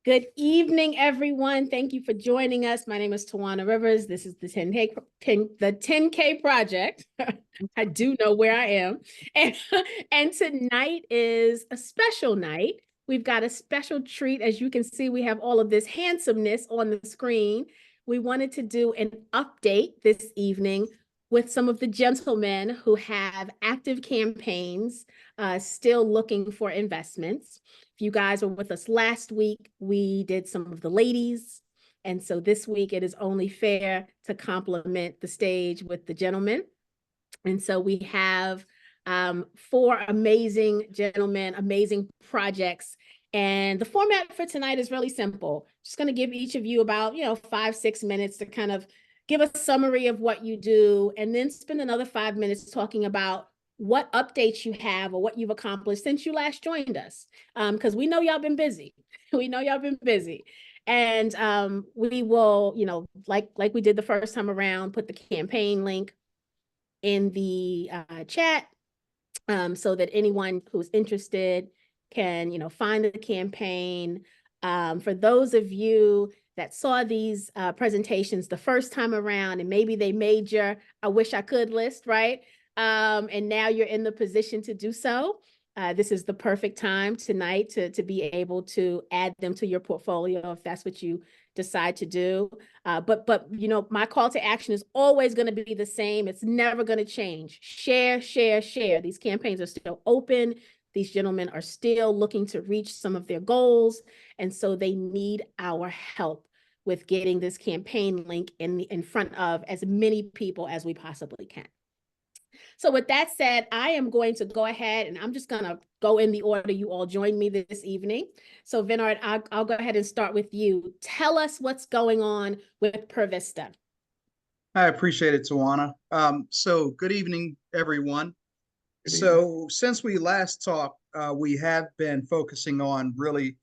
Good evening, everyone. Thank you for joining us. My name is Tawana Rivers. This is the 10K Project. I do know where I am. And, and tonight is a special night. We've got a special treat. As you can see, we have all of this handsomeness on the screen. We wanted to do an update this evening with some of the gentlemen who have active campaigns, still looking for investments. If you guys were with us last week, we did some of the ladies. And so this week, it is only fair to compliment the stage with the gentlemen. And so we have four amazing gentlemen, amazing projects. And the format for tonight is really simple. Just going to give each of you about, 5-6 minutes to kind of give a summary of what you do, and then spend another 5 minutes talking about what updates you have or what you've accomplished since you last joined us. Because we know y'all been busy. We know y'all been busy. And we will, like we did the first time around, put the campaign link in the chat so that anyone who's interested can, find the campaign. For those of you that saw these presentations the first time around and maybe they made your I wish I could list, right? And now you're in the position to do so. This is the perfect time tonight to be able to add them to your portfolio if that's what you decide to do. But my call to action is always going to be the same. It's never going to change. Share, share, share. These campaigns are still open. These gentlemen are still looking to reach some of their goals. And so they need our help with getting this campaign link in front of as many people as we possibly can. So with that said, I am going to go ahead and I'm just going to go in the order you all joined me this evening. So Vinard, I'll go ahead and start with you. Tell us what's going on with PurVista. I appreciate it, Tawana. So good evening, everyone. So since we last talked, we have been focusing on really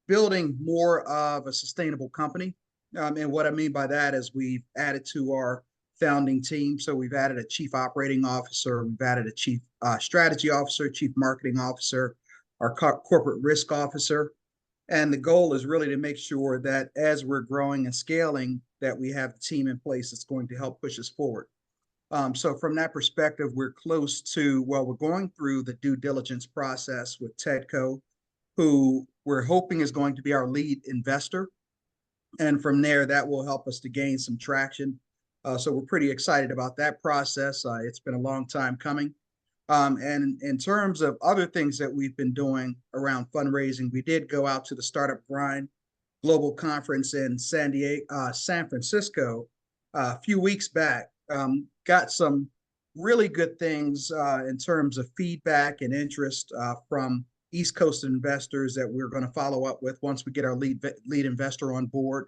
building more of a sustainable company. And what I mean by that is we've added to our founding team. So we've added a chief operating officer, we've added a chief strategy officer, chief marketing officer, our corporate risk officer. And the goal is really to make sure that as we're growing and scaling, that we have the team in place that's going to help push us forward. So from that perspective, we're close to, we're going through the due diligence process with TEDCO, who we're hoping is going to be our lead investor. And from there, that will help us to gain some traction. So we're pretty excited about that process. It's been a long time coming. And in terms of other things that we've been doing around fundraising, we did go out to the Startup Grind Global Conference in San Francisco a few weeks back. Got some really good things in terms of feedback and interest from East Coast investors that we're going to follow up with once we get our lead investor on board.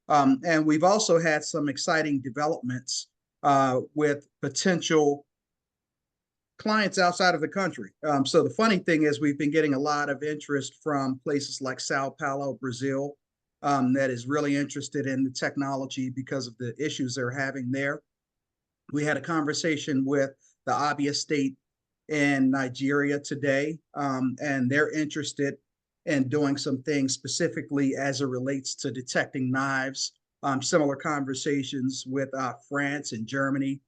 And we've also had some exciting developments with potential clients outside of the country. So the funny thing is we've been getting a lot of interest from places like Sao Paulo, Brazil, that is really interested in the technology because of the issues they're having there. We had a conversation with the Abia State in Nigeria today, and they're interested in doing some things specifically as it relates to detecting knives. Similar conversations with France and Germany,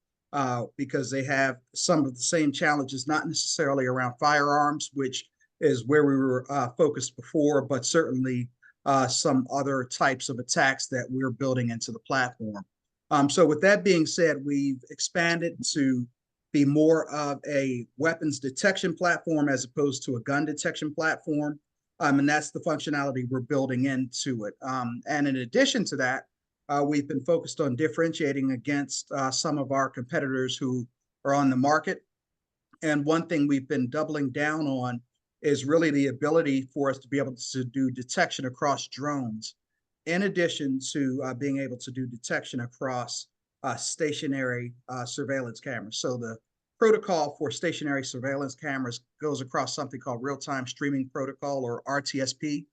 because they have some of the same challenges, not necessarily around firearms, which is where we were focused before, but certainly some other types of attacks that we're building into the platform. So with that being said, we've expanded to be more of a weapons detection platform as opposed to a gun detection platform. And that's the functionality we're building into it. And in addition to that, we've been focused on differentiating against some of our competitors who are on the market. And one thing we've been doubling down on is really the ability for us to be able to do detection across drones, in addition to being able to do detection across stationary surveillance cameras. So the protocol for stationary surveillance cameras goes across something called real-time streaming protocol, or RTSP.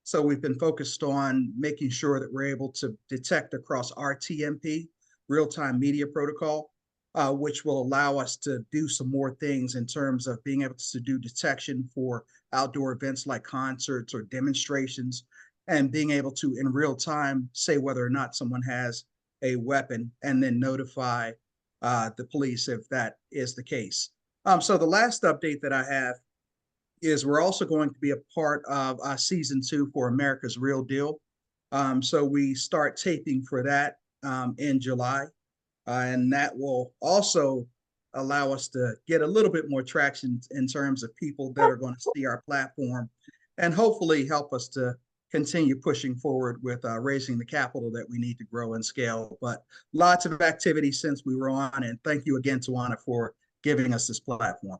So we've been focused on making sure that we're able to detect across RTMP, real-time media protocol, which will allow us to do some more things in terms of being able to do detection for outdoor events like concerts or demonstrations, and being able to in real time say whether or not someone has a weapon and then notify the police if that is the case. So the last update that I have is we're also going to be a part of season 2 for America's Real Deal. So we start taping for that in July, and that will also allow us to get a little bit more traction in terms of people that are going to see our platform and hopefully help us to continue pushing forward with raising the capital that we need to grow and scale. But lots of activity since we were on, and thank you again, Tawana, for giving us this platform.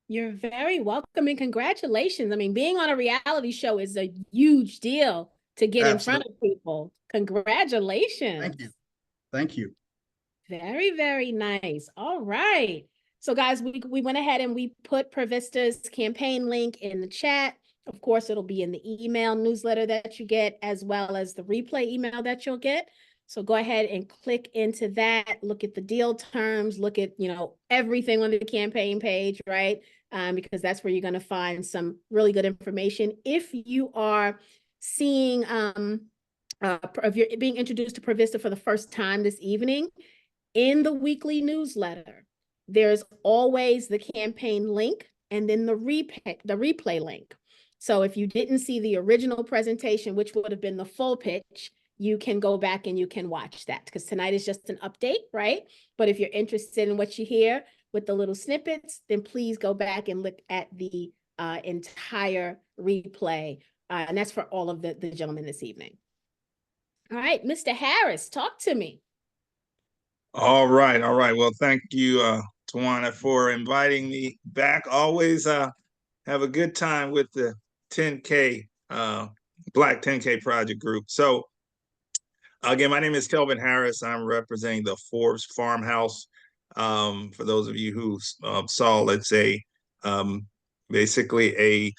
You're very welcome and congratulations. I mean, being on a reality show is a huge deal to get in front of people. Congratulations. Thank you. Thank you. Very, very nice. All right. So guys, we went ahead and we put Pravista's campaign link in the chat. Of course, it'll be in the email newsletter that you get, as well as the replay email that you'll get. So go ahead and click into that, look at the deal terms, look at, everything on the campaign page, right? Because that's where you're going to find some really good information. If you are seeing, if you're being introduced to Pravista for the first time this evening, in the weekly newsletter, there's always the campaign link and then the replay link. So if you didn't see the original presentation, which would have been the full pitch, you can go back and you can watch that, because tonight is just an update, right? But if you're interested in what you hear with the little snippets, then please go back and look at the entire replay. And that's for all of the gentlemen this evening. All right, Mr. Harris, talk to me. All right. Well, thank you, Tawana, for inviting me back. Always have a good time with the 10K, Black 10K Project Group. So again, my name is Kelvin Harris. I'm representing the Forbes Farmhouse. For those of you who saw, let's say, basically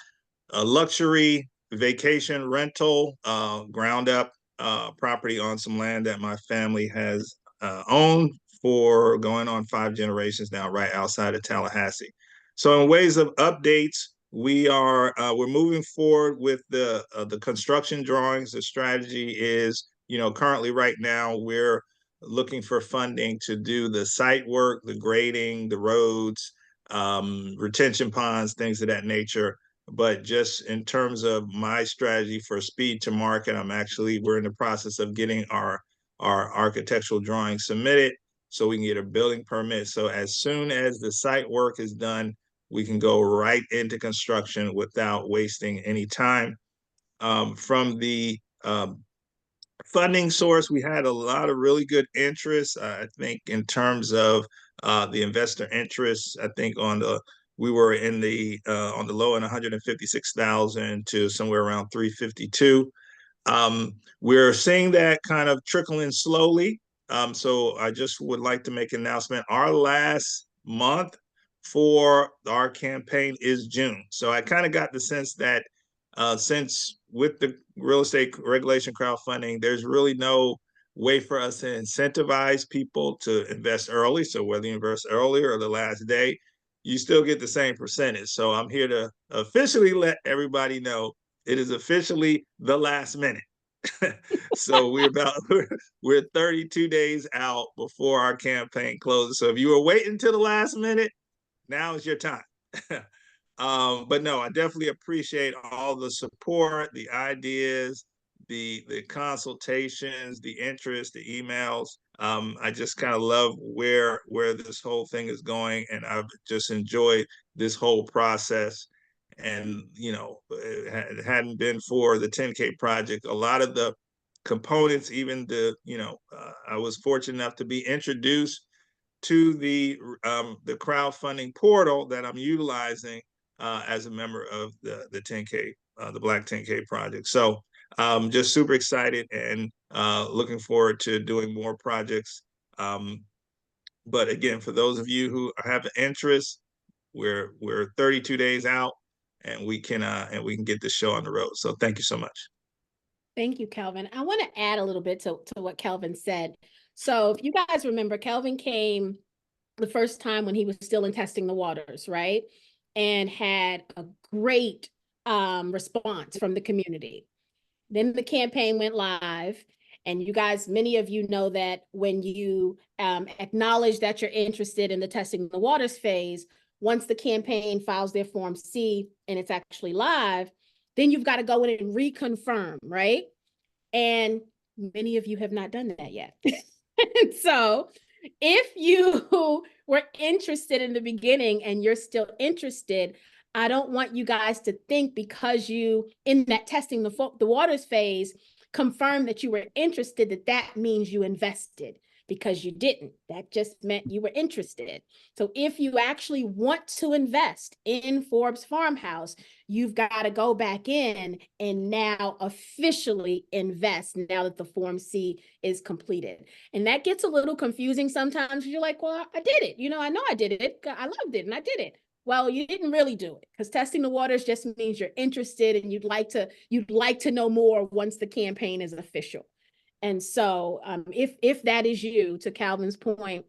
a luxury vacation rental, ground up property on some land that my family has owned for going on 5 generations now, right outside of Tallahassee. So in ways of updates, we're moving forward with the construction drawings. The strategy is, currently right now we're looking for funding to do the site work, the grading, the roads, retention ponds, things of that nature. But just in terms of my strategy for speed to market, we're in the process of getting our architectural drawings submitted so we can get a building permit. So as soon as the site work is done, we can go right into construction without wasting any time. From the funding source, we had a lot of really good interest. I think in terms of the investor interest, I think we were on the low end 156,000 to somewhere around 352. We're seeing that kind of trickling slowly. So I just would like to make an announcement. Our last month for our campaign is June. So I kind of got the sense that since with the real estate regulation crowdfunding, there's really no way for us to incentivize people to invest early. So whether you invest early or the last day, you still get the same percentage. So I'm here to officially let everybody know it is officially the last minute. So we're 32 days out before our campaign closes. So if you were waiting till the last minute, now is your time. But no, I definitely appreciate all the support, the ideas, the consultations, the interest, the emails. I just kind of love where this whole thing is going, and I've just enjoyed this whole process. And it hadn't been for the 10K project, a lot of the components, even I was fortunate enough to be introduced to the crowdfunding portal that I'm utilizing as a member of the 10K, the Black 10K project. So just super excited and looking forward to doing more projects. But again, for those of you who have an interest, we're 32 days out, and we can get this show on the road. So thank you so much. Thank you, Kelvin. I want to add a little bit to what Kelvin said. So if you guys remember, Kelvin came the first time when he was still in testing the waters, right? And had a great response from the community. Then the campaign went live. And you guys, many of you know that when you acknowledge that you're interested in the testing the waters phase, once the campaign files their Form C and it's actually live, then you've got to go in and reconfirm, right? And many of you have not done that yet. So if you were interested in the beginning and you're still interested, I don't want you guys to think because you, in that testing the waters phase, confirm that you were interested, that means you invested, because you didn't. That just meant you were interested. So if you actually want to invest in Forbes Farmhouse, you've got to go back in and now officially invest now that the Form C is completed. And that gets a little confusing sometimes. You're like, well, I did it. I know I did it. I loved it and I did it. Well, you didn't really do it, because testing the waters just means you're interested and you'd like to know more once the campaign is official. And so if that is you, to Calvin's point,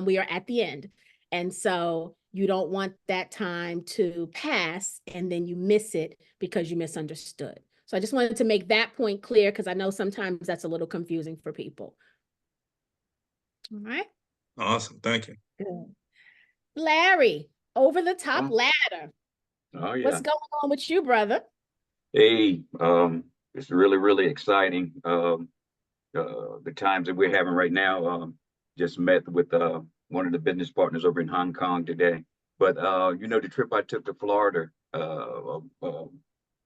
we are at the end. And so you don't want that time to pass and then you miss it because you misunderstood. So I just wanted to make that point clear, because I know sometimes that's a little confusing for people. All right. Awesome. Thank you. Good. Larry, over the top ladder. Oh yeah. What's going on with you, brother? Hey, it's really, really exciting. The times that we're having right now, just met with one of the business partners over in Hong Kong today. But the trip I took to Florida a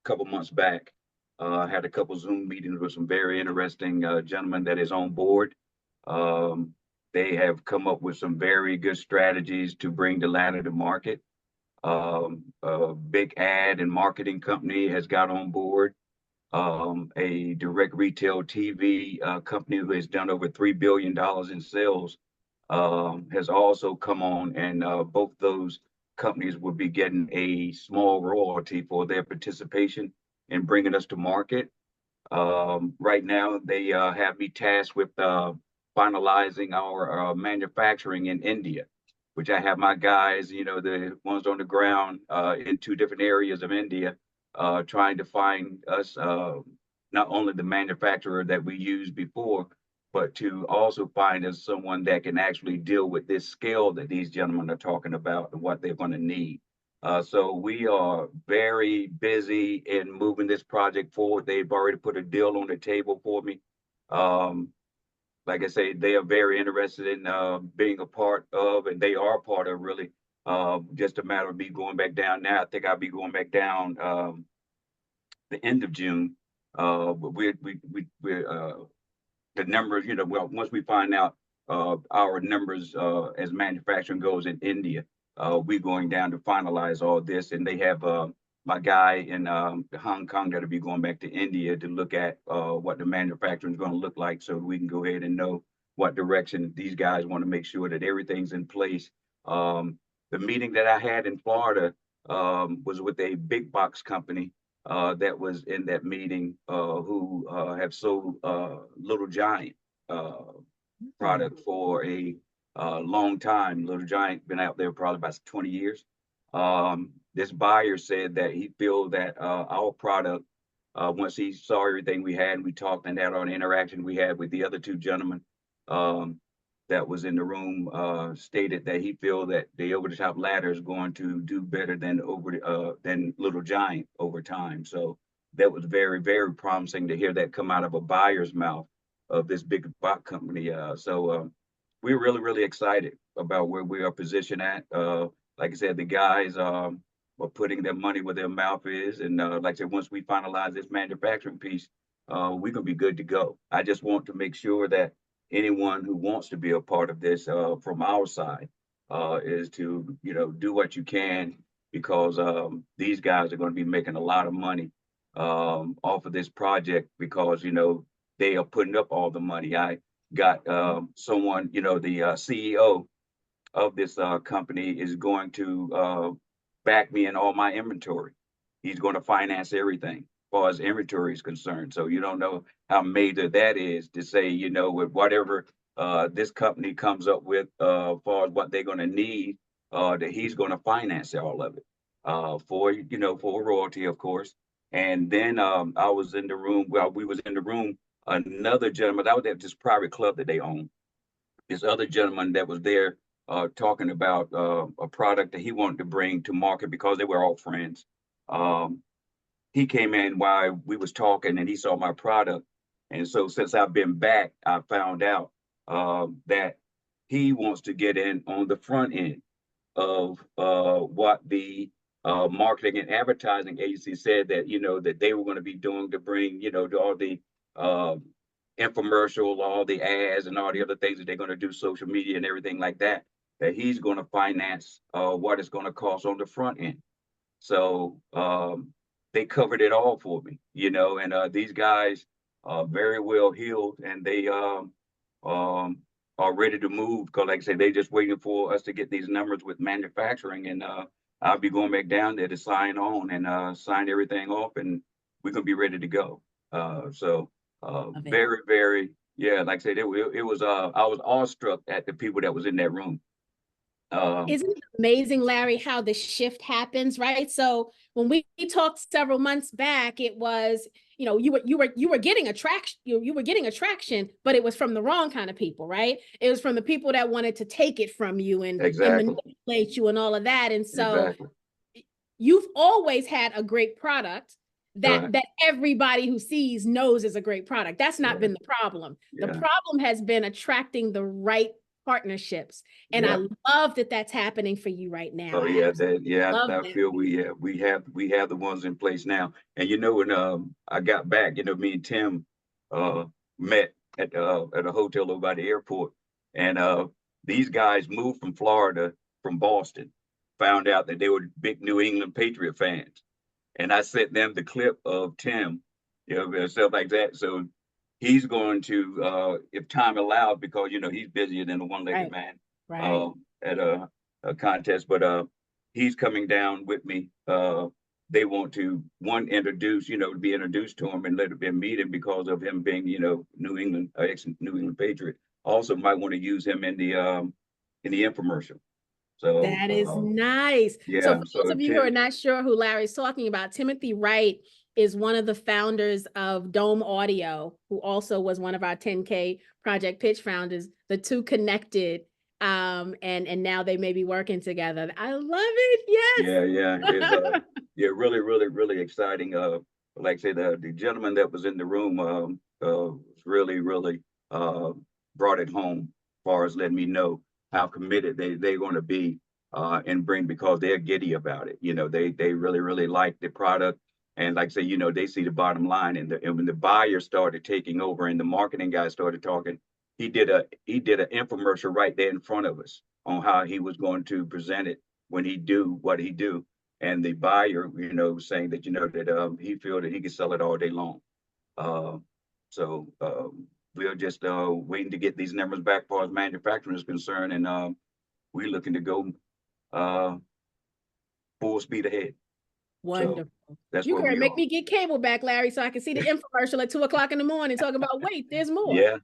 couple months back, I had a couple Zoom meetings with some very interesting gentlemen that is on board. They have come up with some very good strategies to bring the ladder to market. A big ad and marketing company has got on board. A direct retail TV company who has done over $3 billion in sales has also come on, and both those companies will be getting a small royalty for their participation in bringing us to market. Right now, they have me tasked with finalizing our manufacturing in India, which I have my guys, the ones on the ground in 2 different areas of India, trying to find us not only the manufacturer that we used before, but to also find us someone that can actually deal with this scale that these gentlemen are talking about and what they're going to need. So we are very busy in moving this project forward. They've already put a deal on the table for me. Like I say, they are very interested in being a part of, and they are part of, really. Just a matter of me going back down now. I think I'll be going back down the end of June. But we're the numbers, well, once we find out our numbers as manufacturing goes in India, we're going down to finalize all this. And they have my guy in Hong Kong that'll be going back to India to look at what the manufacturing is going to look like, so we can go ahead and know what direction these guys want to make sure that everything's in place. The meeting that I had in Florida was with a big box company that was in that meeting who have sold Little Giant product for a long time. Little Giant been out there probably about 20 years. This buyer said that he feel that our product, once he saw everything we had and we talked and had an interaction we had with the other 2 gentlemen that was in the room, stated that he feel that the over the top ladder is going to do better than Little Giant over time. So that was very, very promising to hear that come out of a buyer's mouth of this big box company. So we're really, really excited about where we are positioned at. Like I said, the guys are putting their money where their mouth is. And like I said, once we finalize this manufacturing piece, we're gonna be good to go. I just want to make sure that anyone who wants to be a part of this from our side is to, do what you can, because these guys are going to be making a lot of money off of this project, because, they are putting up all the money. I got someone, the CEO of this company is going to back me in all my inventory. He's going to finance everything as far as inventory is concerned. So you don't know how major that is to say, with whatever this company comes up with as far as what they're going to need, that he's going to finance all of it. for, for a royalty, of course. And then I was in the room, we was in the room, another gentleman, that was at this private club that they own. This other gentleman that was there talking about a product that he wanted to bring to market because they were all friends. He came in while we was talking and he saw my product. And so since I've been back, I found out that he wants to get in on the front end of what the marketing and advertising agency said that, that they were going to be doing to bring, to all the infomercial, all the ads and all the other things that they're going to do, social media and everything like that, that he's going to finance what it's going to cost on the front end. So they covered it all for me, and these guys are very well heeled and they are ready to move because, like I say, they just waiting for us to get these numbers with manufacturing, and I'll be going back down there to sign on and sign everything off, and we're gonna be ready to go. Very, very, yeah, like I said, it was I was awestruck at the people that was in that room. Isn't it amazing, Larry, how the shift happens, right? So when we talked several months back, it was, you were getting attraction, you were getting attraction, but it was from the wrong kind of people, right? It was from the people that wanted to take it from you and manipulate you and all of that. And so you've always had a great product that everybody who sees knows is a great product. That's not been the problem. The problem has been attracting the right partnerships, and I love that that's happening for you right now. Oh yeah, I feel we have the ones in place now. And when I got back, me and Tim met at a hotel over by the airport, and these guys moved from Florida, from Boston, found out that they were big New England Patriot fans, and I sent them the clip of Tim, stuff like that. So he's going to, if time allows, because he's busier than a one-legged man at a contest. But he's coming down with me. They want to introduce, to be introduced to him and let him meet him because of him being, New England, ex-New England Patriot. Also, might want to use him in the infomercial. So that is nice. So for those of you who are not sure who Larry's talking about, Timothy Wright is one of the founders of Dome Audio, who also was one of our 10K Project Pitch founders. The two connected, and now they may be working together. I love it. Yes. It's, really, really, really exciting. Like I said, the gentleman that was in the room really, really brought it home as far as letting me know how committed they're going to be and bring, because they're giddy about it. They really, really like the product. And like I say, they see the bottom line, and when the buyer started taking over and the marketing guy started talking, he did an infomercial right there in front of us on how he was going to present it when he do what he do. And the buyer, saying that, that he feel that he could sell it all day long. So we're just waiting to get these numbers back as far as manufacturing is concerned. And we're looking to go full speed ahead. Wonderful. So that's you're going to make me get cable back, Larry, so I can see the infomercial at 2:00 in the morning talking about, wait, there's more. Yeah.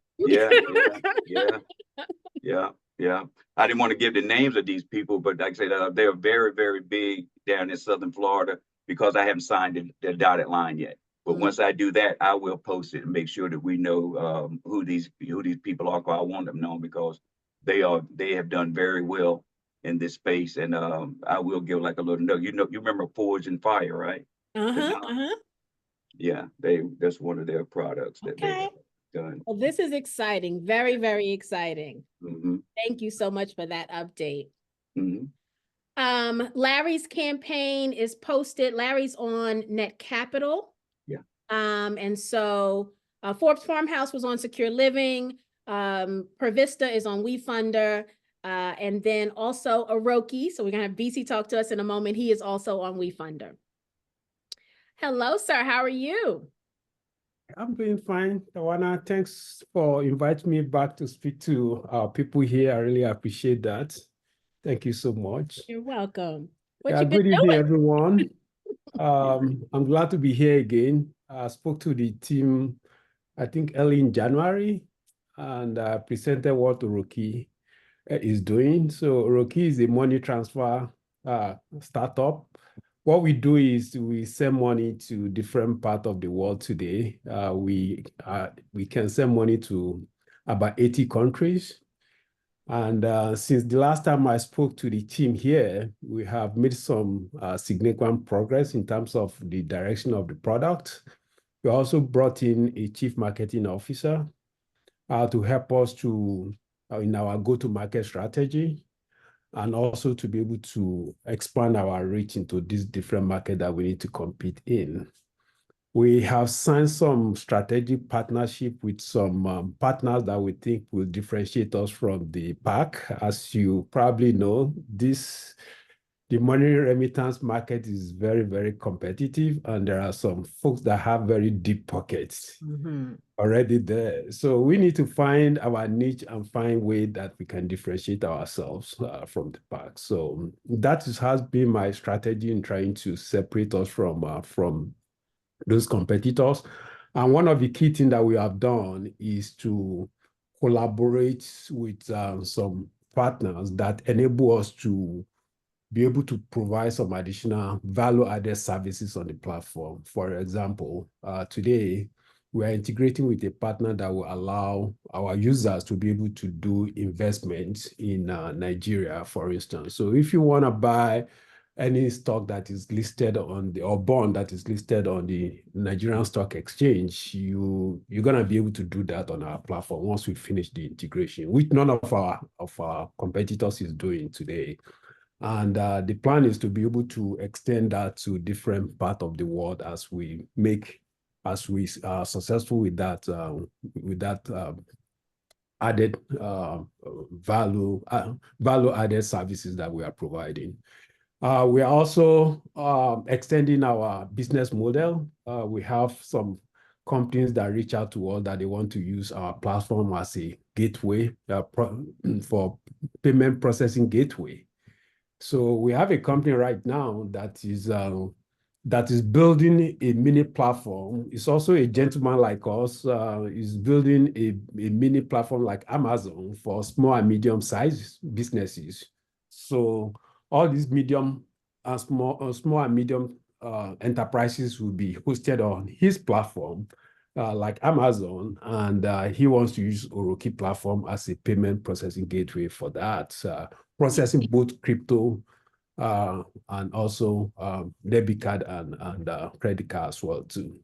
I didn't want to give the names of these people, but like I said, they're very, very big down in Southern Florida, because I haven't signed the dotted line yet. But once I do that, I will post it and make sure that we know who these people are. I want them known, because they have done very well in this space. And I will give like a little note. You remember Forge and Fire, right? Yeah, that's one of their products that they've done. Well, this is exciting. Very, very exciting. Thank you so much for that update. Larry's campaign is posted. Larry's on Net Capital. And so Forbes Farmhouse was on Secure Living. Pervista is on WeFunder. And then also Oroki. So we're going to have BC talk to us in a moment. He is also on WeFunder. Hello, sir. How are you? I'm doing fine. Tawana, thanks for inviting me back to speak to our people here. I really appreciate that. Thank you so much. You're welcome. What you been good evening, doing? everyone. I'm glad to be here again. I spoke to the team, I think early in January, and I presented what Oroki is doing. So Oroki is a money transfer startup what we do is we send money to different parts of the world today. We can send money to about 80 countries. And since the last time I spoke to the team here, we have made some significant progress in terms of the direction of the product. We also brought in a chief marketing officer to help us to in our go-to-market strategy, and also to be able to expand our reach into these different markets that we need to compete in. We have signed some strategic partnership with some partners that we think will differentiate us from the pack. As you probably know, the money remittance market is very, very competitive, and there are some folks that have very deep pockets already there. So we need to find our niche and find way that we can differentiate ourselves from the pack. So has been my strategy in trying to separate us from those competitors. And one of the key things that we have done is to collaborate with some partners that enable us to be able to provide some additional value-added services on the platform. For example, today, we are integrating with a partner that will allow our users to be able to do investments in Nigeria, for instance. So if you want to buy any stock that is listed on or bond that is listed on the Nigerian Stock Exchange, you're going to be able to do that on our platform once we finish the integration, which none of our competitors is doing today. And the plan is to be able to extend that to different parts of the world as we are successful with that added value added services that we are providing. We are also extending our business model. We have some companies that reach out to us that they want to use our platform as a gateway for payment processing gateway. So we have a company right now that is building a mini platform. It's also a gentleman like us, is building a mini platform like Amazon for small and medium-sized businesses. So all these small and medium enterprises will be hosted on his platform, like Amazon, and he wants to use Oroki platform as a payment processing gateway for that, processing both crypto and also debit card and credit card as well too.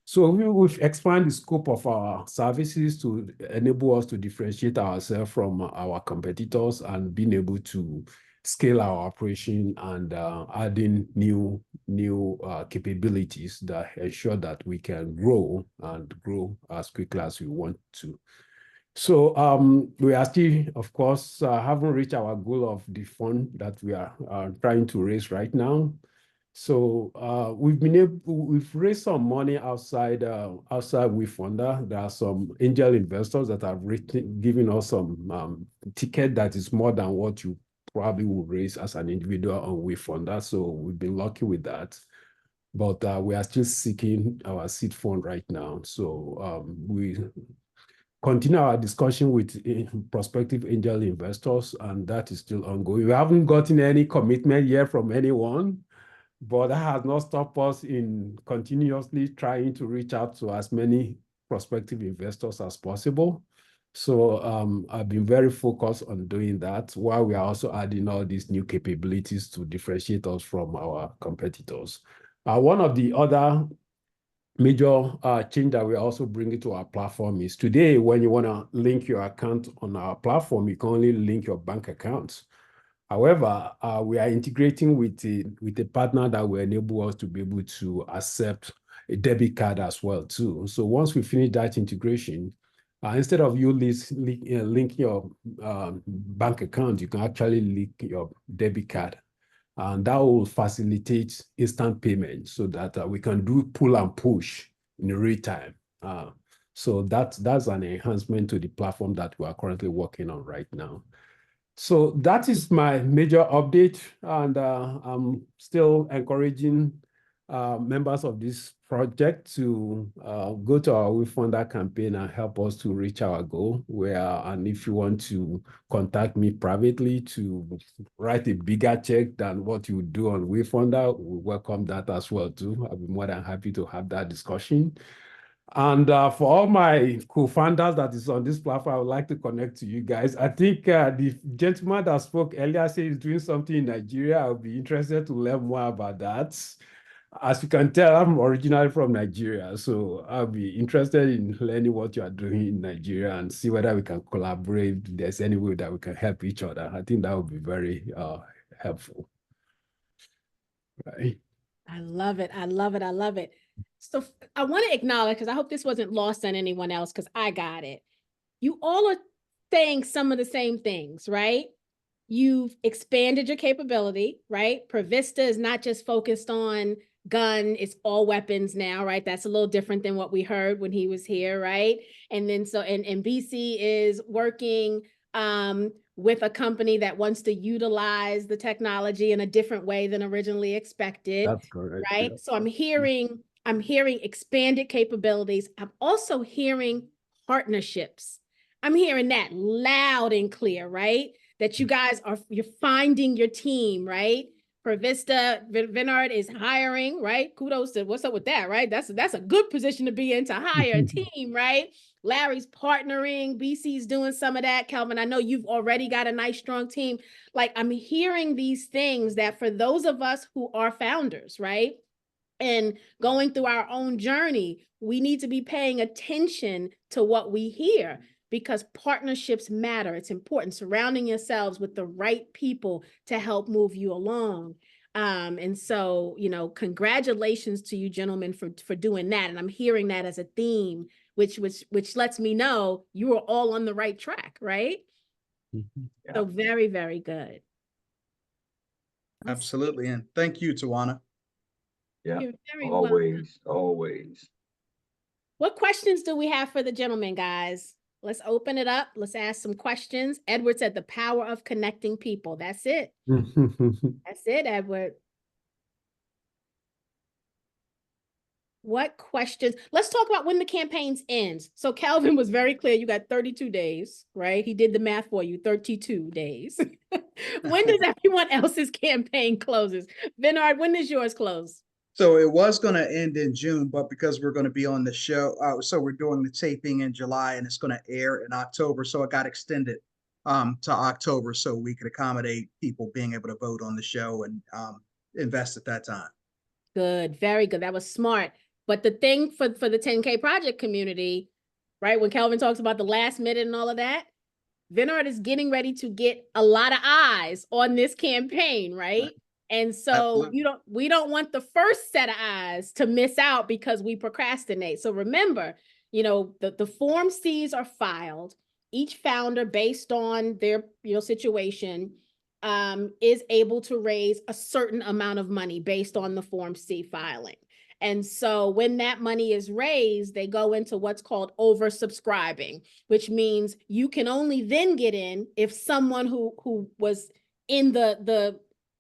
So we've expanded the scope of our services to enable us to differentiate ourselves from our competitors and being able to scale our operation and adding new capabilities that ensure that we can grow as quickly as we want to. So we are still, of course, haven't reached our goal of the fund that we are trying to raise right now. So we've raised some money outside WeFunder. There are some angel investors that have given us some ticket that is more than what you probably will raise as an individual on WeFunder. So we've been lucky with that. But we are still seeking our seed fund right now. So we continue our discussion with prospective angel investors, and that is still ongoing. We haven't gotten any commitment yet from anyone, but that has not stopped us in continuously trying to reach out to as many prospective investors as possible. So I've been very focused on doing that while we are also adding all these new capabilities to differentiate us from our competitors. One of the other major change that we also bring to our platform is today, when you want to link your account on our platform, you can only link your bank accounts. However, we are integrating with a partner that will enable us to be able to accept a debit card as well too. So once we finish that integration, instead of you linking your bank account, you can actually link your debit card. And that will facilitate instant payment so that we can do pull and push in real time. So that's an enhancement to the platform that we are currently working on right now. So that is my major update, and I'm still encouraging members of this project to go to our WeFunder campaign and help us to reach our goal. And if you want to contact me privately to write a bigger check than what you would do on WeFunder, we welcome that as well too. I'll be more than happy to have that discussion. And for all my co-founders that is on this platform, I would like to connect to you guys. I think the gentleman that spoke earlier said he's doing something in Nigeria. I'll be interested to learn more about that. As you can tell, I'm originally from Nigeria, so I'll be interested in learning what you are doing in Nigeria and see whether we can collaborate. If there's any way that we can help each other. I think that would be very helpful. Right. I love it. I love it. I love it. So I want to acknowledge, because I hope this wasn't lost on anyone else, because I got it. You all are saying some of the same things, right? You've expanded your capability, right? Provista is not just focused on gun, it's all weapons now, right? That's a little different than what we heard when he was here, right? And then and BC is working with a company that wants to utilize the technology in a different way than originally expected. That's correct. Right? Yeah. So I'm hearing expanded capabilities. I'm also hearing partnerships. I'm hearing that loud and clear, right? That you guys you're finding your team, right? Provista, Vinard is hiring, right? Kudos to what's up with that, right? That's a good position to be in, to hire a team, right? Larry's partnering, BC's doing some of that. Kelvin, I know you've already got a nice, strong team. Like, I'm hearing these things that for those of us who are founders, right? And going through our own journey, we need to be paying attention to what we hear, because partnerships matter. It's important, surrounding yourselves with the right people to help move you along. And so, congratulations to you gentlemen for doing that. And I'm hearing that as a theme, which lets me know you are all on the right track, right? Mm-hmm. Yeah. So very, very good. Absolutely. And thank you, Tawana. Yeah, You're very always, welcome. always. What questions do we have for the gentleman, guys? Let's open it up. Let's ask some questions. Edward said the power of connecting people. That's it. That's it, Edward. What questions? Let's talk about when the campaigns ends. So Calvin was very clear. You got 32 days, right? He did the math for you, 32 days. When does everyone else's campaign closes? Vinard, when does yours close? So it was going to end in June, but because we're going to be on the show, so we're doing the taping in July and it's going to air in October. So it got extended to October so we could accommodate people being able to vote on the show and invest at that time. Good, very good. That was smart. But the thing for the 10K project community, right? When Kelvin talks about the last minute and all of that, Vinard is getting ready to get a lot of eyes on this campaign, right? And so Absolutely. we don't want the first set of eyes to miss out because we procrastinate. So remember, the Form Cs are filed. Each founder, based on their situation, is able to raise a certain amount of money based on the Form C filing. And so when that money is raised, they go into what's called oversubscribing, which means you can only then get in if someone who was in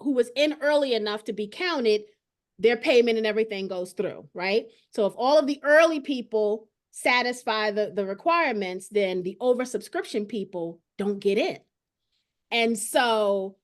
who was in early enough to be counted, their payment and everything goes through, right? So if all of the early people satisfy the requirements, then the oversubscription people don't get in. And so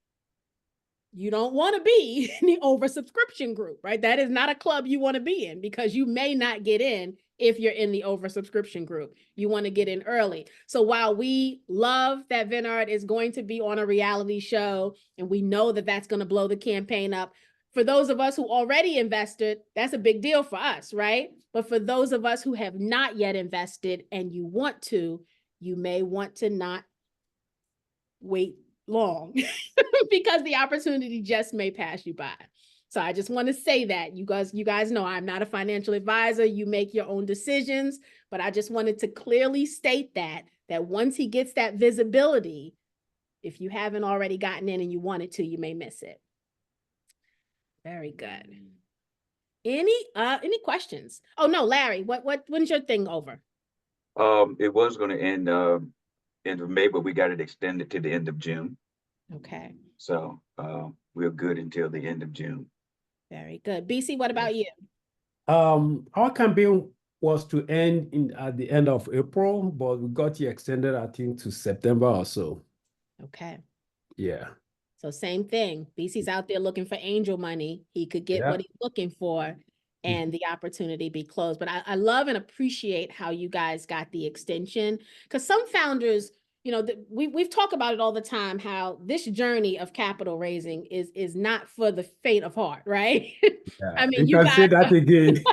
you don't want to be in the oversubscription group, right? That is not a club you want to be in, because you may not get in if you're in the oversubscription group. You want to get in early. So while we love that Vinard is going to be on a reality show, and we know that that's going to blow the campaign up, for those of us who already invested, that's a big deal for us, right? But for those of us who have not yet invested and you want to, you may want to not wait long because the opportunity just may pass you by. So I just want to say that you guys know I'm not a financial advisor. You make your own decisions, but I just wanted to clearly state that once he gets that visibility, if you haven't already gotten in and you wanted to, you may miss it. Very good. Any questions? Oh no, Larry, when's your thing over? It was going to end end of May, but we got it extended to the end of June. Okay. So we're good until the end of June. Very good. BC, what about you? Our campaign was to end at the end of April, but we got it extended, I think, to September or so. Okay. Yeah. So same thing. BC's out there looking for angel money. He could get Yeah. what he's looking for and the opportunity be closed. But I love and appreciate how you guys got the extension, because some founders, you know, we've talked about it all the time, how this journey of capital raising is not for the faint of heart, right? Yeah. I mean, you you can say guys that again.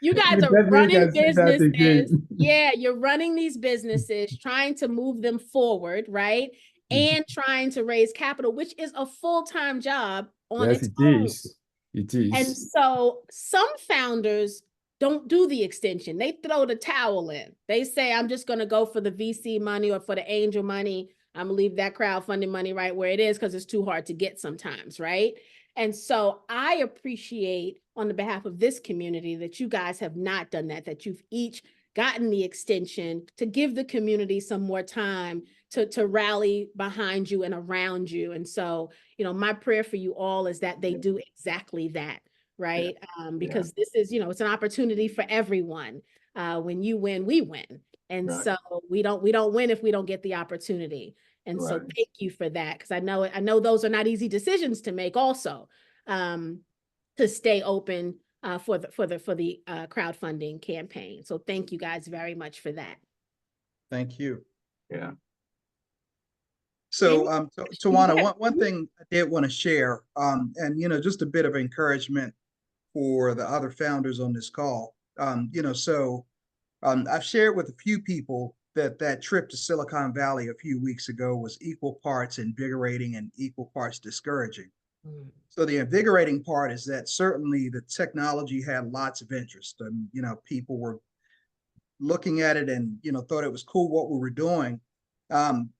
You guys You are definitely running can say that businesses. again. Yeah, you're running these businesses, trying to move them forward, right? And trying to raise capital, which is a full-time job on Yes, its it own. is. It is. And so some founders don't do the extension. They throw the towel in. They say, I'm just going to go for the VC money or for the angel money. I'm going to leave that crowdfunding money right where it is because it's too hard to get sometimes, right? And so I appreciate on the behalf of this community that you guys have not done that, that you've each gotten the extension to give the community some more time to rally behind you and around you. And so, you know, my prayer for you all is that they do exactly that, right? Because this is, you know, it's an opportunity for everyone. When you win, we win. And so we don't win if we don't get the opportunity. And so thank you for that, because I know those are not easy decisions to make also, to stay open for the crowdfunding campaign. So thank you guys very much for that. Thank you. Yeah. So, Tawana, one thing I did want to share, and, you know, just a bit of encouragement for the other founders on this call. You know, so I've shared with a few people that trip to Silicon Valley a few weeks ago was equal parts invigorating and equal parts discouraging. So the invigorating part is that certainly the technology had lots of interest, and, you know, people were looking at it and, you know, thought it was cool what we were doing.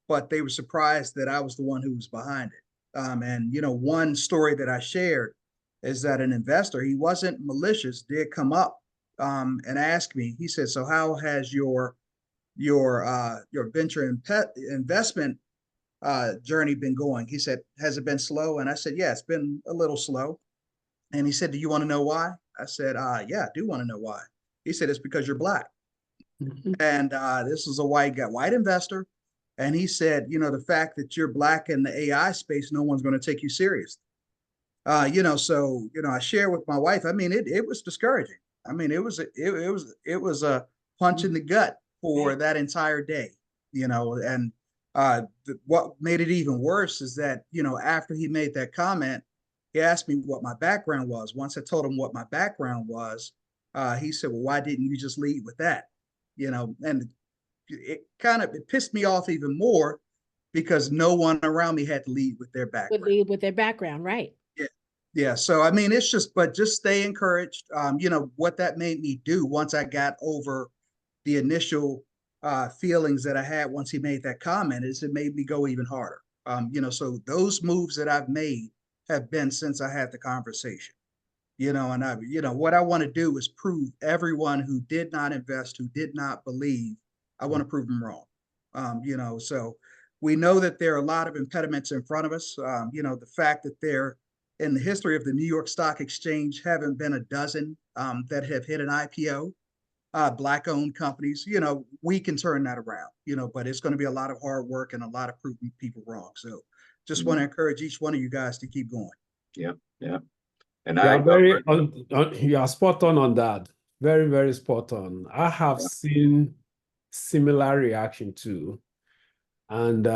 But they were surprised that I was the one who was behind it. And, you know, one story that I shared is that an investor, he wasn't malicious, did come up and ask me. He said, so how has your venture investment journey been going? He said, has it been slow? And I said, yeah, it's been a little slow. And he said, do you want to know why? I said, yeah, I do want to know why. He said, it's because you're Black. And this is a white investor. And he said, you know, the fact that you're Black in the AI space, no one's going to take you serious. You know, so, you know, I share with my wife, I mean, it was discouraging. I mean, it was a punch in the gut for that entire day, you know. And what made it even worse is that, you know, after he made that comment, he asked me what my background was. Once I told him what my background was, he said, well, why didn't you just lead with that? You know, and it pissed me off even more because no one around me had to lead with their background. With their background, right? Yeah. So, I mean, it's just, but just stay encouraged. You know, what that made me do once I got over the initial feelings that I had once he made that comment is it made me go even harder. You know, so those moves that I've made have been since I had the conversation. You know, and you know, what I want to do is prove everyone who did not invest, who did not believe, I want to prove them wrong. You know, so we know that there are a lot of impediments in front of us. You know, the fact that there in the history of the New York Stock Exchange haven't been a dozen that have hit an IPO, Black-owned companies, you know, we can turn that around, you know, but it's going to be a lot of hard work and a lot of proving people wrong. So just want to encourage each one of you guys to keep going. Yeah. And you are spot on that. Very, very spot on. I have seen similar reaction too. And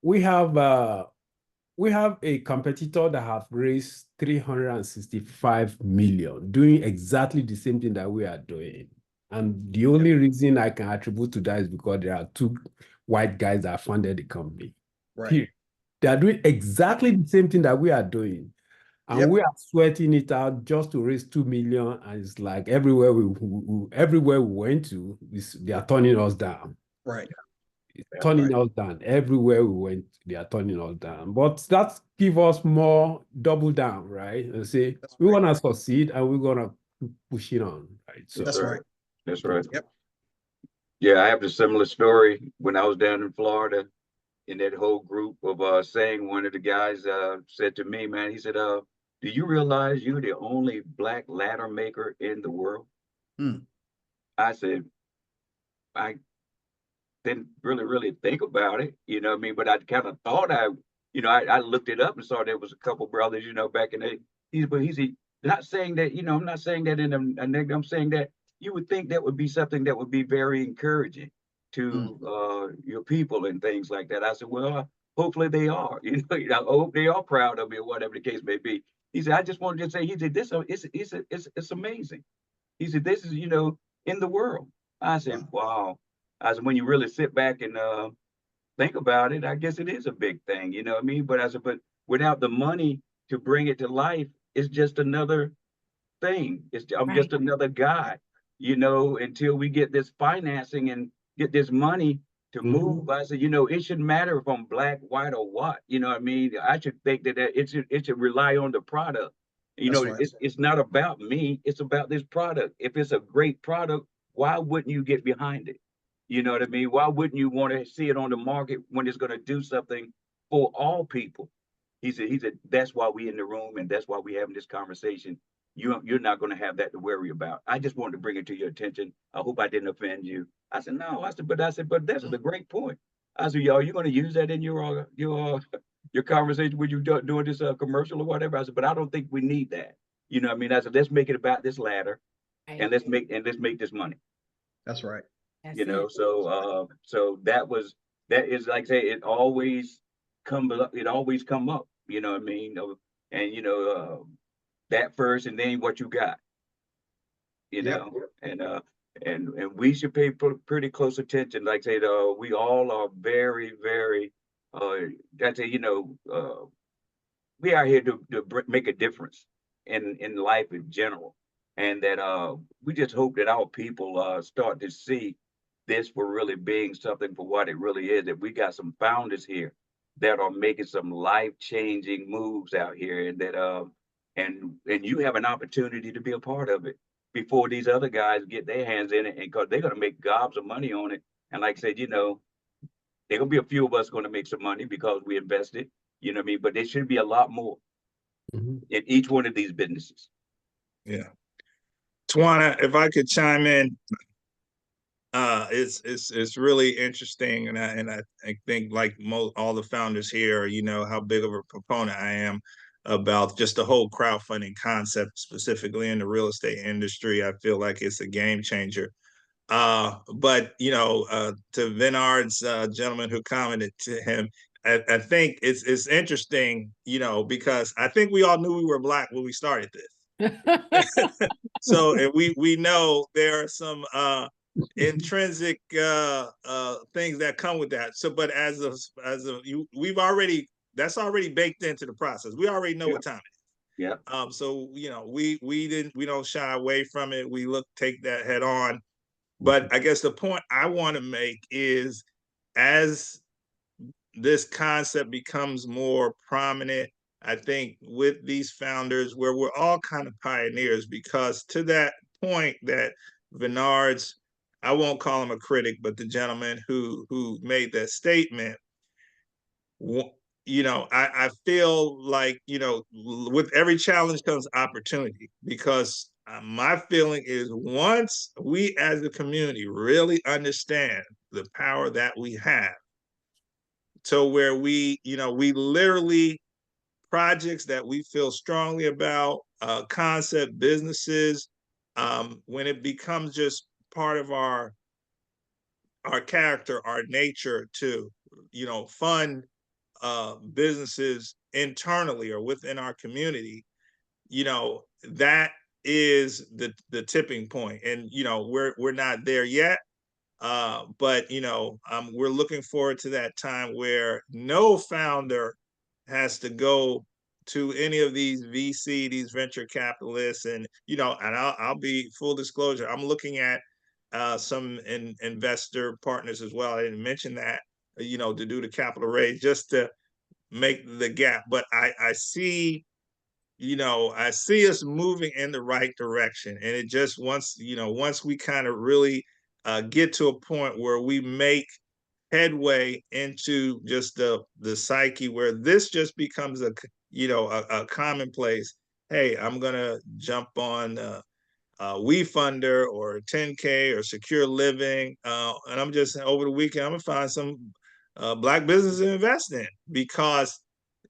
we have a competitor that have raised 365 million, doing exactly the same thing that we are doing. And the only reason I can attribute to that is because there are two white guys that funded the company. Right. They are doing exactly the same thing that we are doing. And we are sweating it out just to raise 2 million. And it's like everywhere we went to, they are turning us down. Right. Turning us down. Everywhere we went, they are turning us down. But that give us more double down, right? And say, we want to succeed and we're going to push it on. Right. So That's right. That's right. Yep. Yeah, I have a similar story when I was down in Florida. in that whole group of saying, one of the guys said to me, man, he said, do you realize you're the only Black ladder maker in the world? Hmm. I said, I didn't really think about it, you know what I mean? But I kind of thought I looked it up and saw there was a couple brothers, back in the, he's not saying that, I'm not saying that in a negative, I'm saying that you would think that would be something that would be very encouraging Hmm. to your people and things like that. I said, well, hopefully they are, I hope they are proud of me or whatever the case may be. He said, I just wanted to say, he said, this, it's amazing. He said, this is, in the world. I said, wow. I said, when you really sit back and think about it, I guess it is a big thing, you know what I mean? But I said, but without the money to bring it to life, it's just another thing. I'm Right. just another guy, until we get this financing and get this money to move. I said, it shouldn't matter if I'm Black, white, or what. You know what I mean? I should think that it should rely on the product. That's right. It's not about me. It's about this product. If it's a great product, why wouldn't you get behind it? You know what I mean? Why wouldn't you want to see it on the market when it's going to do something for all people? He said, that's why we in the room and that's why we having this conversation. You're not going to have that to worry about. I just wanted to bring it to your attention. I hope I didn't offend you. I said, no. But that's a great point. I said, y'all, you're going to use that in your conversation when you're doing this commercial or whatever. I said, but I don't think we need that. You know what I mean? I said, let's make it about this ladder Right. and let's make this money. That's right. That's You know, it. so that is like I say, it always come up, you know what I mean? And that first and then what you got, Yep. and we should pay pretty close attention. Like I said, we all are very, very I say, we are here to make a difference in life in general. And that we just hope that our people start to see this for really being something for what it really is. That we got some founders here that are making some life-changing moves out here, and that and you have an opportunity to be a part of it before these other guys get their hands in it, and because they're gonna make gobs of money on it. And like I said, there gonna be a few of us gonna make some money because we invested, you know what I mean? But there should be a lot more in each one of these businesses. Yeah. Tawana, if I could chime in, it's really interesting, and I think like all the founders here, how big of a proponent I am about just the whole crowdfunding concept, specifically in the real estate industry. I feel like it's a game changer. But to Vinard's gentleman who commented to him, I think it's interesting, because I think we all knew we were Black when we started this. So and we know there are some intrinsic things that come with that. So, but we've already, that's already baked into the process. We already know what time it is. Yeah. So we don't shy away from it. We take that head on. But I guess the point I want to make is, as this concept becomes more prominent, I think with these founders, where we're all kind of pioneers, because to that point that Vinard's, I won't call him a critic, but the gentleman who made that statement, I feel like, with every challenge comes opportunity, because my feeling is once we as a community really understand the power that we have, to where we literally, projects that we feel strongly about, concept businesses, when it becomes just part of our character, our nature to, fund businesses internally or within our community, that is the tipping point. And we're not there yet. But we're looking forward to that time where no founder has to go to any of these VC, these venture capitalists, and and I'll be full disclosure, I'm looking at some investor partners as well. I didn't mention that, to do the capital raise just to make the gap. But I see, I see us moving in the right direction, and it just once we kind of really get to a point where we make headway into just the psyche where this just becomes a commonplace. Hey, I'm gonna jump on WeFunder or 10K or Secure Living, and I'm just over the weekend I'm gonna find some Black business to invest in, because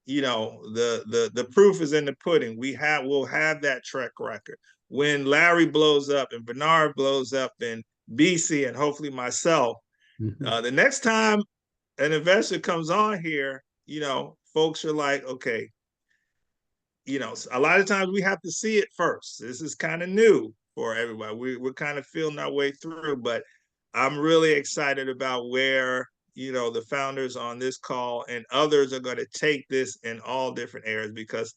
the proof is in the pudding. We'll have that track record. When Larry blows up and Bernard blows up and BC and hopefully myself, the next time an investor comes on here, folks are like, okay, a lot of times we have to see it first. This is kind of new for everybody. We're kind of feeling our way through, but I'm really excited about where, the founders on this call and others are going to take this in all different areas, because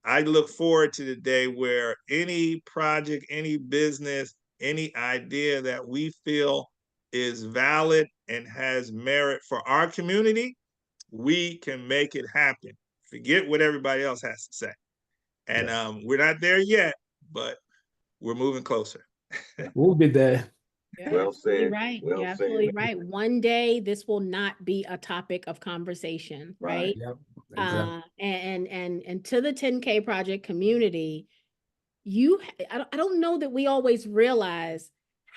I look forward to the day where any project, any business, any idea that we feel is valid and has merit for our community, we can make it happen. Forget what everybody else has to say. And we're not there yet, but we're moving closer. We'll be there. You're Well absolutely said. right. Well You're said. absolutely right. One day this will not be a topic of conversation, right? Yep. Exactly. And to the 10K project community, I don't know that we always realize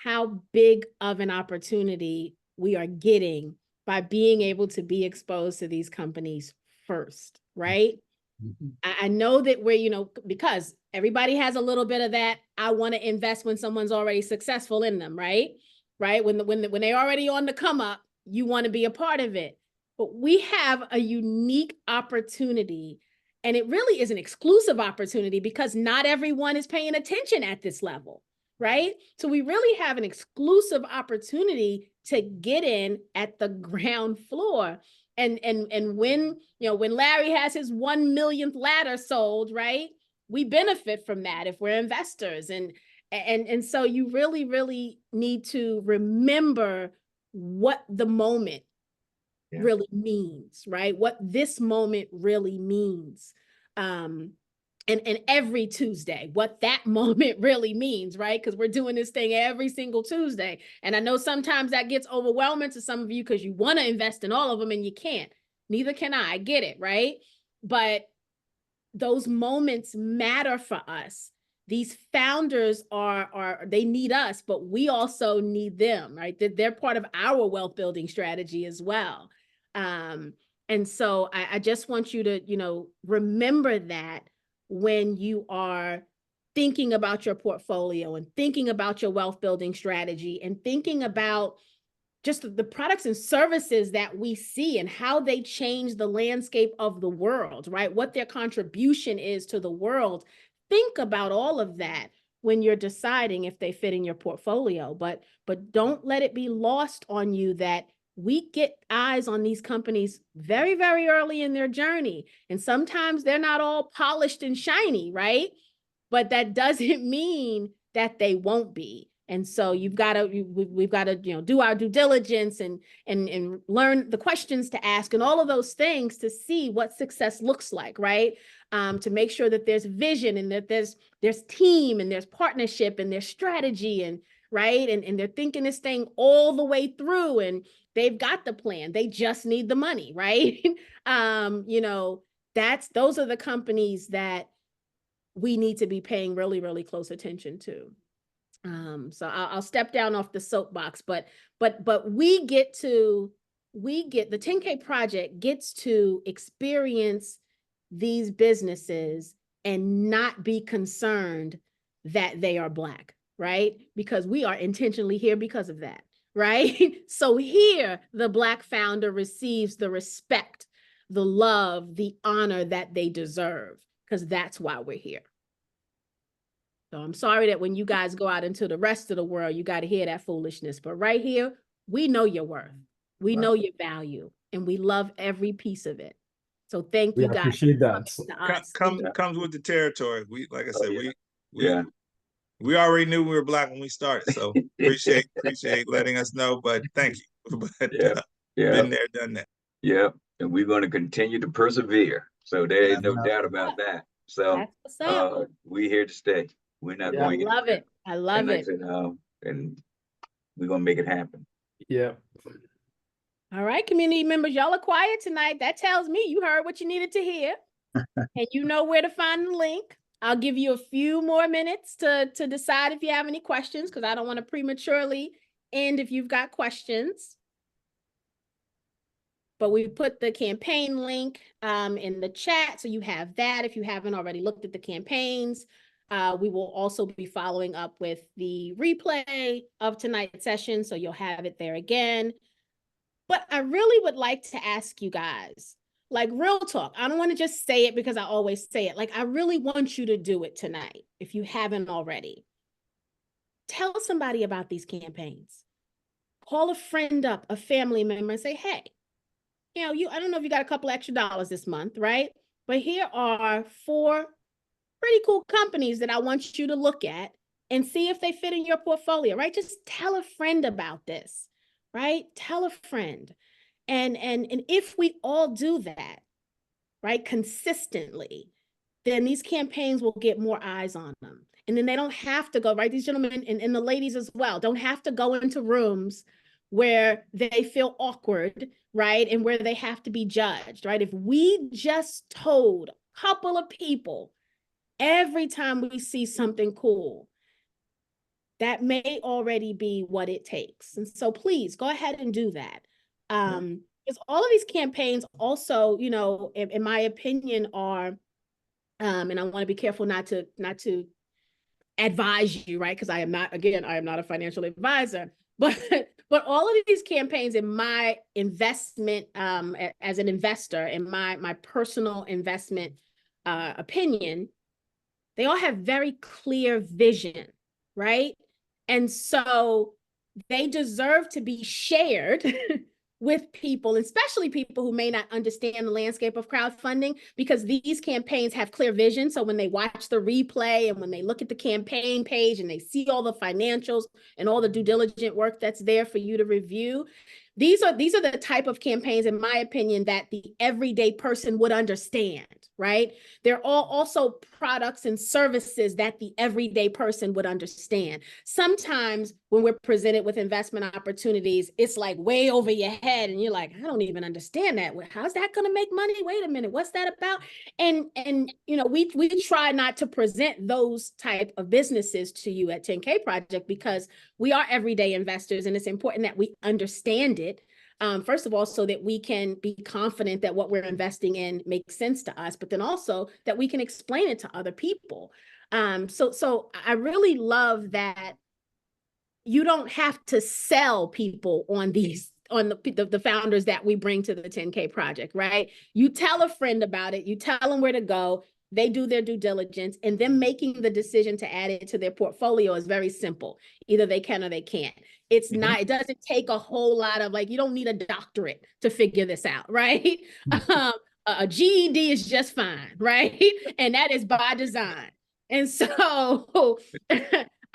how big of an opportunity we are getting by being able to be exposed to these companies first, right? I know that we're, because everybody has a little bit of that. I want to invest when someone's already successful in them, right? Right. When they're already on the come up, you want to be a part of it. But we have a unique opportunity, and it really is an exclusive opportunity because not everyone is paying attention at this level, right? So we really have an exclusive opportunity to get in at the ground floor. And when Larry has his 1 millionth ladder sold, right? We benefit from that if we're investors. And so you really, really need to remember what the moment really means, right? What this moment really means. And every Tuesday, what that moment really means, right? Because we're doing this thing every single Tuesday. And I know sometimes that gets overwhelming to some of you because you want to invest in all of them and you can't. Neither can I get it, right? But those moments matter for us. These founders they need us, but we also need them, right? They're part of our wealth building strategy as well. And so I just want you to, remember that when you are thinking about your portfolio and thinking about your wealth building strategy and thinking about just the products and services that we see and how they change the landscape of the world, right? What their contribution is to the world. Think about all of that when you're deciding if they fit in your portfolio, but don't let it be lost on you that we get eyes on these companies very, very early in their journey. And sometimes they're not all polished and shiny, right? But that doesn't mean that they won't be. And so we've got to, do our due diligence and learn the questions to ask and all of those things to see what success looks like, right? To make sure that there's vision and that there's team and there's partnership and there's strategy and right. And they're thinking this thing all the way through and they've got the plan. They just need the money, right? Those are the companies that we need to be paying really, really close attention to. So I'll step down off the soapbox, but the 10K project gets to experience these businesses and not be concerned that they are Black, right? Because we are intentionally here because of that, right? So here the Black founder receives the respect, the love, the honor that they deserve, because that's why we're here. So I'm sorry that when you guys go out into the rest of the world, you got to hear that foolishness. But right here, we know your worth. We know your value, and we love every piece of it. So thank you guys. Appreciate that. Comes with the territory. Like I said, yeah. We already knew we were Black when we started. So appreciate letting us know. But thank you. But been there, done that. Yeah, and we're going to continue to persevere. So there ain't no doubt about that. So we here to stay. We're not going anywhere. I love it. And we're going to make it happen. Yeah. All right, community members, y'all are quiet tonight. That tells me you heard what you needed to hear and you know where to find the link. I'll give you a few more minutes to decide if you have any questions, because I don't want to prematurely end if you've got questions. But we put the campaign link in the chat, so you have that if you haven't already looked at the campaigns. We will also be following up with the replay of tonight's session, so you'll have it there again. But I really would like to ask you guys, like, real talk. I don't want to just say it because I always say it. Like, I really want you to do it tonight if you haven't already. Tell somebody about these campaigns. Call a friend up, a family member, and say, hey, you know, I don't know if you got a couple extra dollars this month, right? But here are 4 pretty cool companies that I want you to look at and see if they fit in your portfolio, right? Just tell a friend about this, right? Tell a friend. And if we all do that, right, consistently, then these campaigns will get more eyes on them. And then they don't have to go, right? These gentlemen and the ladies as well, don't have to go into rooms where they feel awkward, right? And where they have to be judged, right? If we just told a couple of people every time we see something cool, that may already be what it takes. And so please go ahead and do that. Because all of these campaigns also, you know, in my opinion, are, and I want to be careful not to advise you, right? Because I am not a financial advisor, but all of these campaigns, in my investment, as an investor, in my personal investment opinion, they all have very clear vision, right? And so they deserve to be shared with people, especially people who may not understand the landscape of crowdfunding, because these campaigns have clear vision. So when they watch the replay and when they look at the campaign page and they see all the financials and all the due diligent work that's there for you to review, these are the type of campaigns, in my opinion, that the everyday person would understand, right? They're all also products and services that the everyday person would understand. Sometimes when we're presented with investment opportunities, it's like way over your head and you're like, I don't even understand that. How's that going to make money? Wait a minute, what's that about? And you know, we try not to present those type of businesses to you at 10K Project, because we are everyday investors and it's important that we understand it. First of all, so that we can be confident that what we're investing in makes sense to us, but then also that we can explain it to other people. So I really love that you don't have to sell people on these, on the founders that we bring to the 10K Project, right? You tell a friend about it, you tell them where to go, they do their due diligence, and them making the decision to add it to their portfolio is very simple. Either they can or they can't. It's not, it doesn't take a whole lot of, like, you don't need a doctorate to figure this out, right? A GED is just fine, right? And that is by design. And so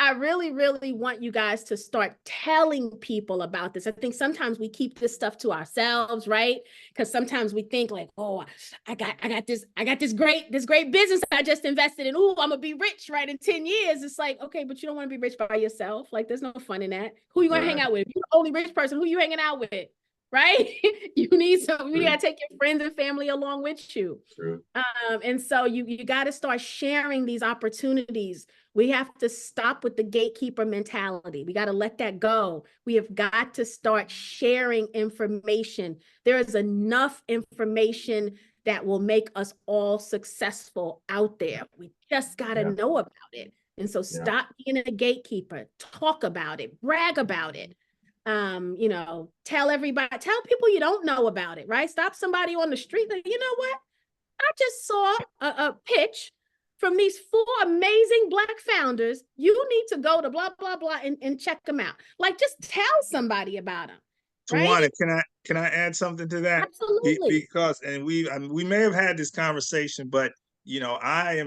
I really, really want you guys to start telling people about this. I think sometimes we keep this stuff to ourselves, right? Because sometimes we think like, oh, I got this great business I just invested in. Ooh, I'm gonna be rich, right, in 10 years. It's like, okay, but you don't want to be rich by yourself. Like, there's no fun in that. Who you gonna hang out with? If you're the only rich person, who you hanging out with? Right? You gotta take your friends and family along with you. True. And so you got to start sharing these opportunities. We have to stop with the gatekeeper mentality. We got to let that go. We have got to start sharing information. There is enough information that will make us all successful out there. We just got to know about it. And so stop being a gatekeeper. Talk about it. Brag about it. You know, tell people you don't know about it, right? Stop somebody on the street. Like, you know what? I just saw a pitch from these 4 amazing Black founders. You need to go to blah, blah, blah, and check them out. Like, just tell somebody about them. Tawana, Right? can I add something to that? Absolutely. Because, and we may have had this conversation, but you know, I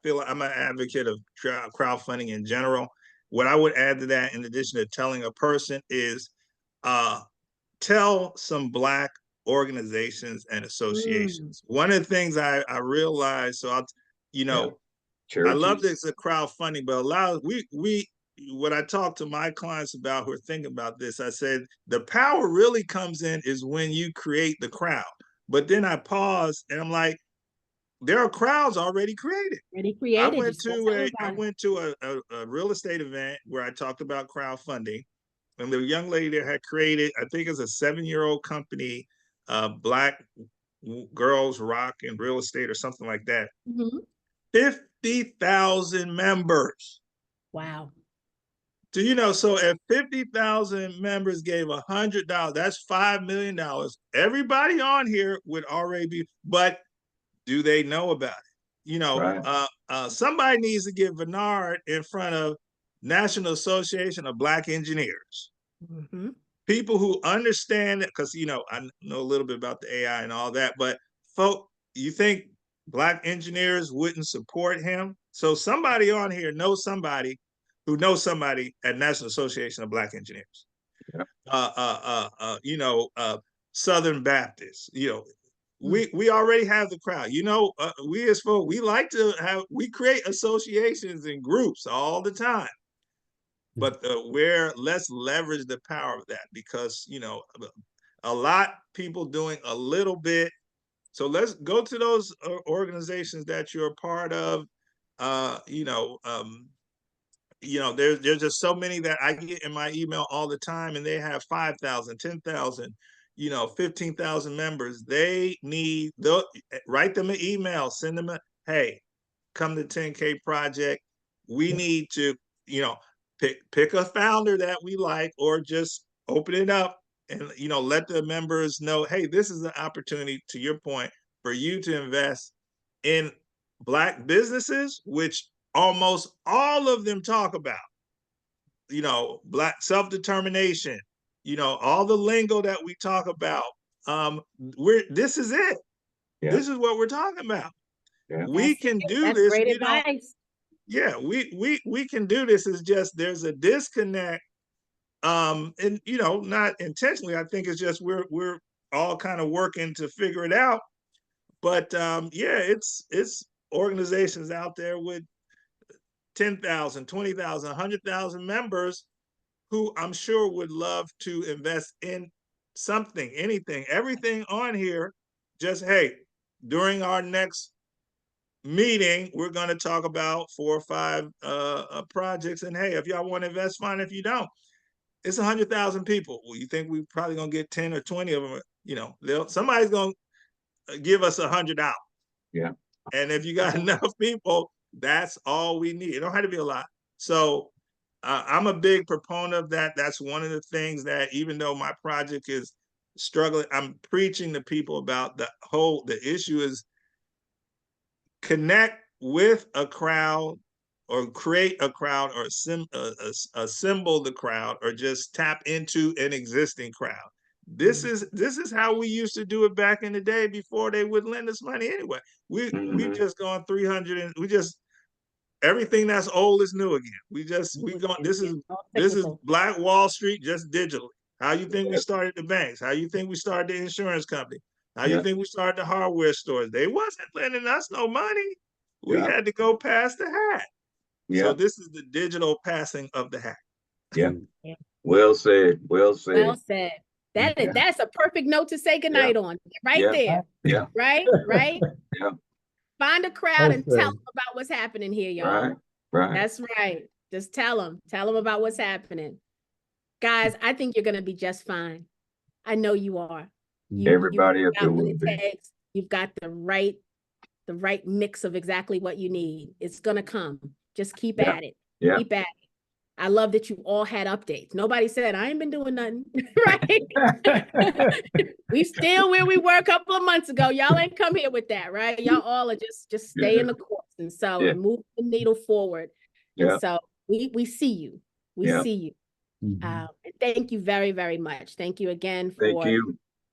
feel I'm an advocate of crowdfunding in general. What I would add to that, in addition to telling a person, is tell some Black organizations and associations. One of the things I realized, so I love this crowdfunding, but what I talk to my clients about who are thinking about this, I said, the power really comes in is when you create the crowd. But then I pause and I'm like, there are crowds already created. Already I created. went Just go to tell a about it. a real estate event where I talked about crowdfunding, and the young lady that had created, I think it's a 7-year-old company, Black Girls Rock in Real Estate or something like that. Mhm. 50,000 members. Wow. Do you know? So if 50,000 members gave $100, that's $5 million. Everybody on here would already be, but do they know about it? You know, Right. somebody needs to get Bernard in front of National Association of Black Engineers. Mhm. People who understand it, because, you know, I know a little bit about the AI and all that, but folk, you think Black engineers wouldn't support him? So somebody on here knows somebody who knows somebody at National Association of Black Engineers. Yeah. Southern Baptist, you know, Mm. we already have the crowd. You know, we as folk, we like to we create associations and groups all the time. But let's leverage the power of that, because, you know, a lot people doing a little bit. So let's go to those organizations that you're a part of. There's just so many that I get in my email all the time, and they have 5,000, 10,000, 15,000 members. They need write them an email, send them hey, come to 10K Project. We need to, pick a founder that we like, or just open it up and, let the members know, hey, this is an opportunity, to your point, for you to invest in Black businesses, which almost all of them talk about, Black self-determination, all the lingo that we talk about. This is it. Yeah. This is what we're talking about. Yeah. We can do That's this. great advice. We can do this. It's just there's a disconnect, and not intentionally. I think it's just we're all kind of working to figure it out. But it's organizations out there with 10,000, 20,000, 100,000 members who I'm sure would love to invest in something, anything, everything on here. Just, hey, during our next meeting, we're going to talk about 4 or 5 projects. And hey, if y'all want to invest, fine. If you don't, it's 100,000 people. Well, you think we probably going to get 10 or 20 of them? Somebody's going to give us $100. Yeah. And if you got enough people, that's all we need. It don't have to be a lot. So I'm a big proponent of that. That's one of the things that, even though my project is struggling, I'm preaching to people about the issue is connect with a crowd, or create a crowd, or assemble the crowd, or just tap into an existing crowd. This is how we used to do it back in the day before they would lend us money anyway. We've just gone 300, and everything that's old is new again. This is Black Wall Street, just digitally. How you think we started the banks? How you think we started the insurance company? How you think we started the hardware stores? They wasn't lending us no money. We had to go pass the hat. So this is the digital passing of the hat. Yeah. Well said. Well said. Well said. That's a perfect note to say goodnight on. Right there. Yeah. Right? Yeah. Find a crowd and tell them about what's happening here, y'all. Right. That's right. Just tell them about what's happening. Guys, I think you're going to be just fine. I know you are. Everybody up there will be. You've got the right mix of exactly what you need. It's going to come. Just keep at it. Yeah. Keep at it. I love that you all had updates. Nobody said, I ain't been doing nothing, right? We still where we were a couple of months ago. Y'all ain't come here with that, right? Y'all all are just stay in the course and so move the needle forward. And so we see you. We see you. And thank you very, very much. Thank you again for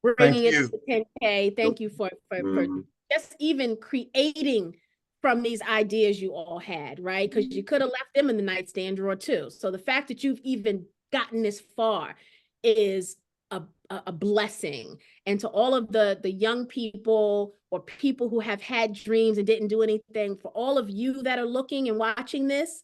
bringing it to 10K. Thank you for just even creating from these ideas you all had, right? Because you could have left them in the nightstand drawer too. So the fact that you've even gotten this far is a blessing. And to all of the young people or people who have had dreams and didn't do anything, for all of you that are looking and watching this,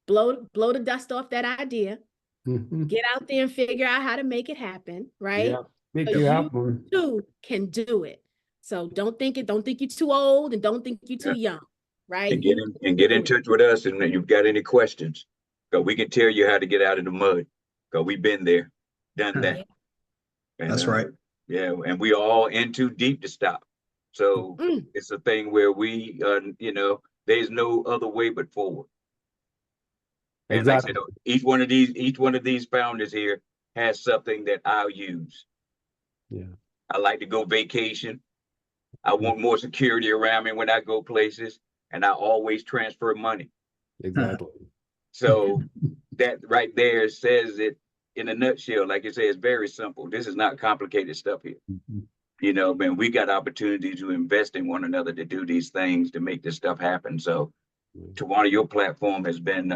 blow the dust off that idea, Mhm. get out there and figure out how to make it happen, right? Yeah, make So it you happen. too can do it. So don't think you're too old and don't think you're too young, right? And get You in, and get in do it. touch with us, and if you've got any questions, because we can tell you how to get out of the mud, because we've been there, done that. And, That's right. Yeah, and we all in too deep to stop. So Mm. it's a thing where we, there's no other way but forward. And like I said, Exactly. each one of these founders here has something that I'll use. Yeah. I like to go vacation. I want more security around me when I go places, and I always transfer money. Exactly. So that right there says it in a nutshell. Like you say, it's very simple. This is not complicated stuff here. Mhm. You know, man, we got opportunity to invest in one another to do these things to make this stuff happen. So, Tawana, your platform has been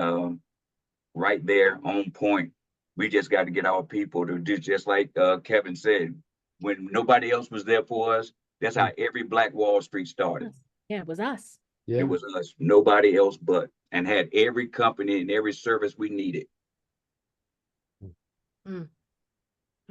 right there on point. We just got to get our people to do just like Kevin said. When nobody else was there for us, that's how every Black Wall Street started. Yeah, it was us. Yeah. It was us, nobody else but, and had every company and every service we needed.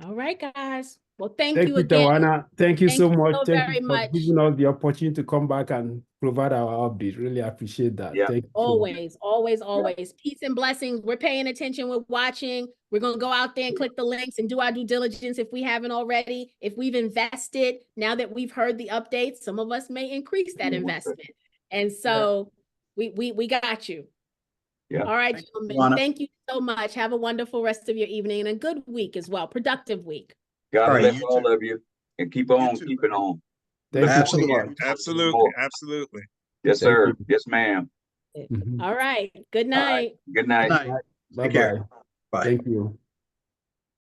All right, guys. Well, thank Thank you you, again. Tawana. Thank you Thank so you much. so Thank very you for much. giving us the opportunity to come back and provide our update. Really appreciate that. Yeah. Thank you so much. Always. Peace and blessings. We're paying attention. We're watching. We're going to go out there and click the links and do our due diligence if we haven't already. If we've invested, now that we've heard the updates, some of us may increase that investment. And so we got you. Yeah. All right, Thank you, gentlemen. Tawana. Thank you so much. Have a wonderful rest of your evening and a good week as well. Productive week. God All right, bless you all too. of you, and keep on too, keeping man. on. Thank you so Absolutely. much. Absolutely. Absolutely. Yes, Thank sir. you. Yes, ma'am. Mhm. All right. Good All right. night. Good Good night. night. Bye Take care. bye. Bye. Thank you.